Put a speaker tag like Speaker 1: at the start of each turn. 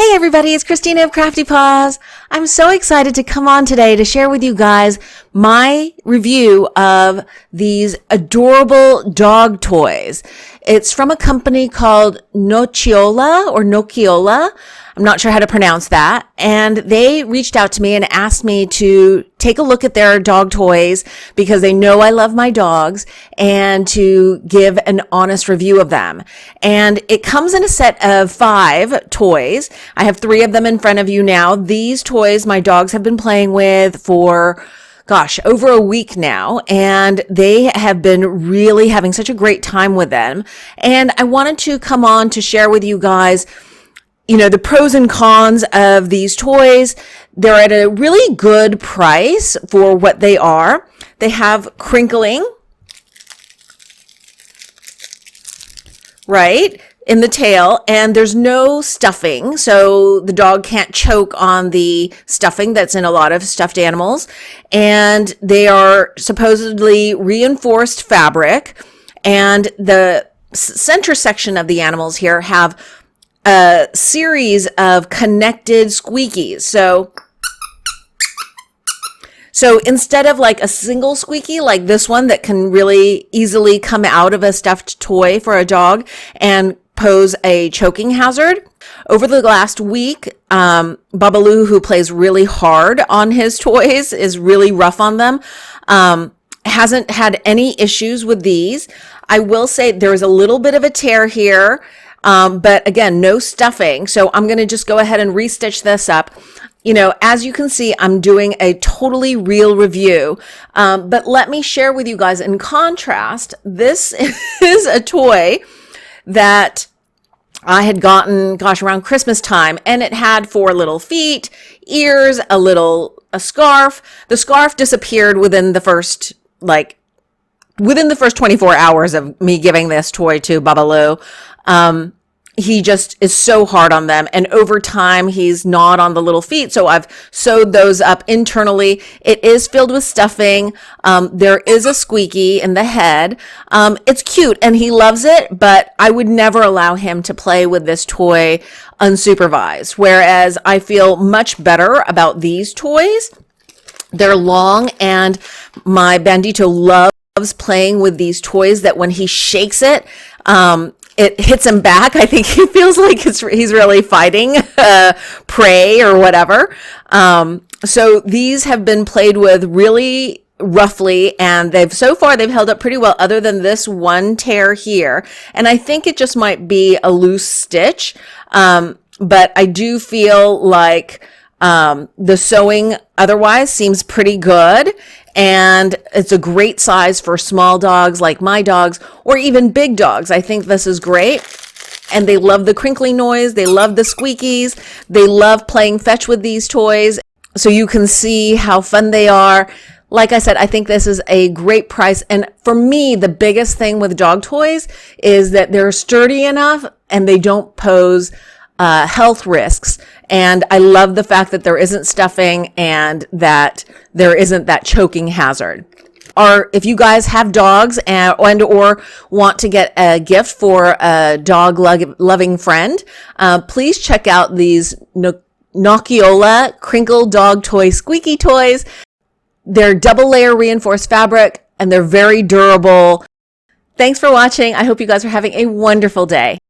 Speaker 1: Hey everybody, it's Christina of CraftyPaws. I'm so excited to come on today to share with you guys my review of these adorable dog toys. It's from a company called Nocciola. I'm not sure how to pronounce that. And they reached out to me and asked me to take a look at their dog toys because they know I love my dogs and to give an honest review of them. And it comes in a set of 5 toys. I have 3 of them in front of you now. These toys my dogs have been playing with for over a week now, and they have been really having such a great time with them. And I wanted to come on to share with you guys the pros and cons of these toys. They're at a really good price for what they are. They have crinkling, right, in the tail, and there's no stuffing, so the dog can't choke on the stuffing that's in a lot of stuffed animals. And they are supposedly reinforced fabric, and the center section of the animals here have a series of connected squeakies. So instead of like a single squeaky like this one that can really easily come out of a stuffed toy for a dog and pose a choking hazard, over the last week, Babaloo, who plays really hard on his toys, is really rough on them, hasn't had any issues with these. I will say there is a little bit of a tear here, but again, no stuffing. So I'm going to just go ahead and restitch this up. As you can see, I'm doing a totally real review. But let me share with you guys, in contrast, this is a toy that I had gotten, around Christmas time, and it had 4 little feet, ears, a scarf. The scarf disappeared within the first 24 hours of me giving this toy to Babaloo. He just is so hard on them, and over time he's gnawed on the little feet, so I've sewed those up internally. It is filled with stuffing. There is a squeaky in the head. It's cute and he loves it, but I would never allow him to play with this toy unsupervised, whereas I feel much better about these toys. They're long, and my Bandito loves playing with these toys that when he shakes it, it hits him back. I think he feels like he's really fighting prey or whatever. So these have been played with really roughly, and so far they've held up pretty well, other than this one tear here. And I think it just might be a loose stitch. But I do feel like the sewing otherwise seems pretty good, and it's a great size for small dogs like my dogs, or even big dogs. I think this is great. And they love the crinkly noise. They love the squeakies. They love playing fetch with these toys. So you can see how fun they are. Like I said, I think this is a great price. And for me, the biggest thing with dog toys is that they're sturdy enough and they don't pose health risks. And I love the fact that there isn't stuffing and that there isn't that choking hazard. Or if you guys have dogs and or want to get a gift for a dog loving friend, please check out these Nocciola crinkle dog toy squeaky toys. They're double layer reinforced fabric and they're very durable. Thanks for watching. I hope you guys are having a wonderful day.